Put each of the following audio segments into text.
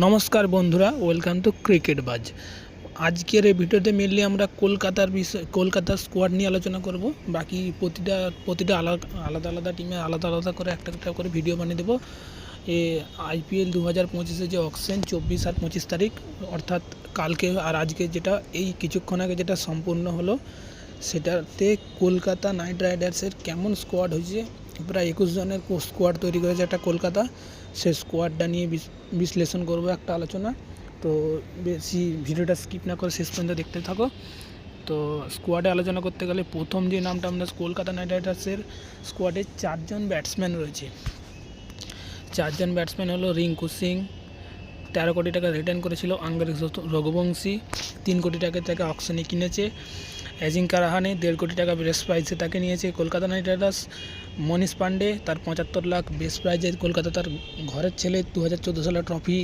নমস্কার বন্ধুরা, welcome to cricket বাজ। আজকের এই ভিডিওতে মেনলি আমরা কলকাতার স্কোয়াড নিয়ে আলোচনা করব। বাকি প্রতিটা আলাদা আলাদা টিমে আলাদা আলাদা করে একটা করে ভিডিও বানিয়ে দেবো। আইপিএল 2025-এ যে অকশন 24 আর 25 তারিখ, অর্থাৎ কালকে আর আজকে, যেটা এই কিছুক্ষণ আগে যেটা সম্পূর্ণ হলো, সেটাতে কলকাতা নাইট রাইডার্সের কেমন স্কোয়াড হয়েছে। প্রায় 21 জনের স্কোয়াড তৈরি করেছে একটা কলকাতা। সে স্কোয়াডটা নিয়ে বিশ্লেষণ করবো, একটা আলোচনা। তো বেশি ভিডিওটা স্কিপ না করে শেষ পর্যন্ত দেখতে থাকো। তো স্কোয়াডে আলোচনা করতে গেলে প্রথম যে নামটা আমরা কলকাতা নাইট রাইডার্সের স্কোয়াডে 4 জন ব্যাটসম্যান রয়েছে। 4 জন ব্যাটসম্যান হলো রিঙ্কু সিং, 13 কোটি টাকা রিটার্ন করেছিল। আঙ্গারিক রঘুবংশী 3 কোটি টাকা তাকে অকশনে কিনেছে। অজিঙ্কা রাহানে 1.5 কোটি টাকা বেস্ট প্রাইজে তাকে নিয়েছে কলকাতা নাইট রাইডার্স। মনীষ পান্ডে তার 75 লাখ বেস্ট প্রাইজে কলকাতা, তার ঘরের ছেলে 2014 সালের ট্রফি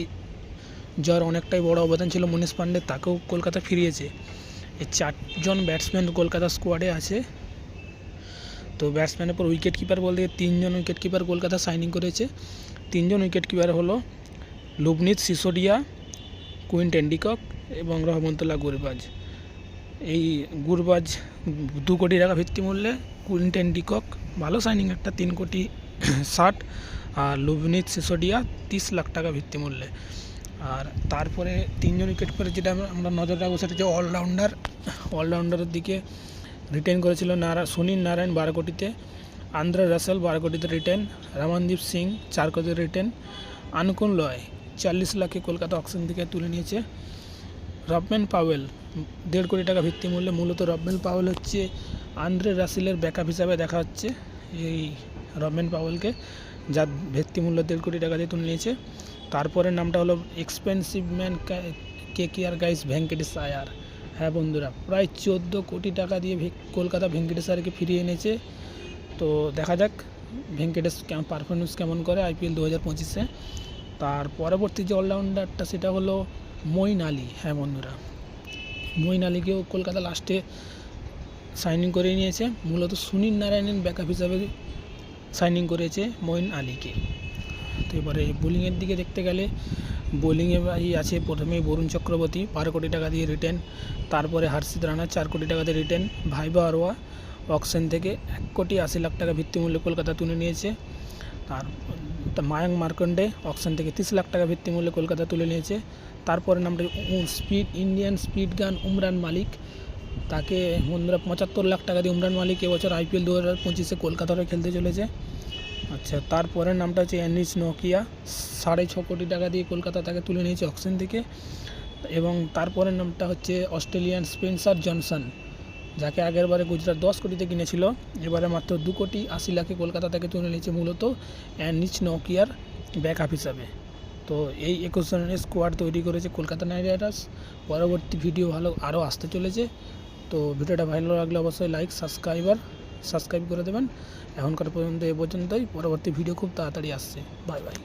জয়ের অনেকটাই বড় অবদান ছিল মনীষ পান্ডে, তাকেও কলকাতা ফিরিয়েছে। এই 4 জন ব্যাটসম্যান কলকাতা স্কোয়াডে আছে। তো ব্যাটসম্যানের পর উইকেট কিপার বলতে 3 জন উইকেট কিপার কলকাতা সাইনিং করেছে। 3 জন উইকেট কিপার হলো লুবনীত সিসোডিয়া, কুইন্টন ডিকক এবং রহমতুল্লাহ গুরবাজ। এই গুরবাজ 2 কোটি টাকা ভিত্তিমূল্যে, কুইন্টন ডিকক ভালো সাইনিং একটা 3 কোটি 60, আর লুবনীত সিসোডিয়া 30 লাখ টাকা ভিত্তিমূল্যে। আর তারপরে 3 জন উইকেট কিপার যেটা আমরা নজর রাখবো, সেটা হচ্ছে অলরাউন্ডারের দিকে রিটার্ন করেছিল সুনীল নারায়ণ 12 কোটিতে, আন্দ্রে রাসেল 12 কোটিতে রিটার্ন, রমনদীপ সিং 4 কোটিতে রিটার্ন, আনুকুল রয় 40 লাখে কলকাতা অকশন থেকে তুলে নিয়েছে। রবম্যান পাওয়েল 1.5 কোটি টাকা ভিত্তিমূল্যে। মূলত রবম্যান পাওয়েল হচ্ছে আন্দ্রে রাসেলের ব্যাকআপ হিসাবে দেখা হচ্ছে এই রবম্যান পাওয়েলকে, যার ভিত্তিমূল্য 1.5 কোটি টাকা দিয়ে তুলে নিয়েছে। তারপরে নামটা হলো expensive man KKR guys Venkatesh Iyer. হ্যাঁ বন্ধুরা, প্রায় 14 কোটি টাকা দিয়ে কলকাতা ভেঙ্কটেশ আয়ারকে ফিরিয়ে এনেছে। তো দেখা যাক ভেঙ্কটেশ পারফরমেন্স কেমন করে আইপিএল 2025-এ। তার পরবর্তী যে অলরাউন্ডারটা, সেটা হলো মঈন আলী। হ্যাঁ বন্ধুরা, মঈন আলীকেও কলকাতা লাস্টে সাইনিং করে নিয়েছে। মূলত সুনীল নারায়ণের ব্যাকআপ হিসাবে সাইনিং করেছে মঈন আলীকে। তো এবারে বোলিংয়ের দিকে দেখতে গেলে, বোলিংয়ে আছে প্রথমেই বরুণ চক্রবর্তী 12 কোটি টাকা দিয়ে রিটার্ন। তারপরে হর্ষিত রানা 4 কোটি টাকা দিয়ে রিটার্ন। ভাইবা আরোয়া অকশন থেকে 1 কোটি 80 লাখ টাকা ভিত্তিমূল্যে কলকাতা তুলে নিয়েছে। আর মায়াঙ্ক মার্কন্ডে অকশন থেকে 30 লাখ টাকা ভিত্তিমূল্যে কলকাতা তুলে নিয়েছে। তারপরে নামটা ইন্ডিয়ান স্পিড গান উমরান মালিক, তাকে বন্ধুরা 75 লাখ টাকা দিয়ে উমরান মালিক এবছর আইপিএল 2025-এ কলকাতায় খেলতে চলেছে। আচ্ছা, তারপরের নামটা হচ্ছে অ্যানিস নোকিয়া, 6.5 কোটি টাকা দিয়ে কলকাতা তাকে তুলে নিয়েছে অকশন থেকে। এবং তারপরের নামটা হচ্ছে অস্ট্রেলিয়ান স্পেন্সার জনসন, যাকে আগেরবারে গুজরাট 10 কোটিতে কিনেছিল, এবারে মাত্র 2 কোটি 80 লাখে কলকাতা তাকে তুলে নিয়েছে, মূলত অ্যানিস নোকিয়ার ব্যাকআপ হিসাবে। তো এই 21 জনের স্কোয়াড তৈরি করেছে কলকাতা নাইট রাইডার্স। পরবর্তী ভিডিও আরও আসতে চলেছে। তো ভিডিওটা ভালো লাগলে অবশ্যই লাইক সাবস্ক্রাইব করে দেবেন। এখনকার পর্যন্ত এ পর্যন্তই। পরবর্তী ভিডিও খুব তাড়াতাড়ি আসছে। Bye bye.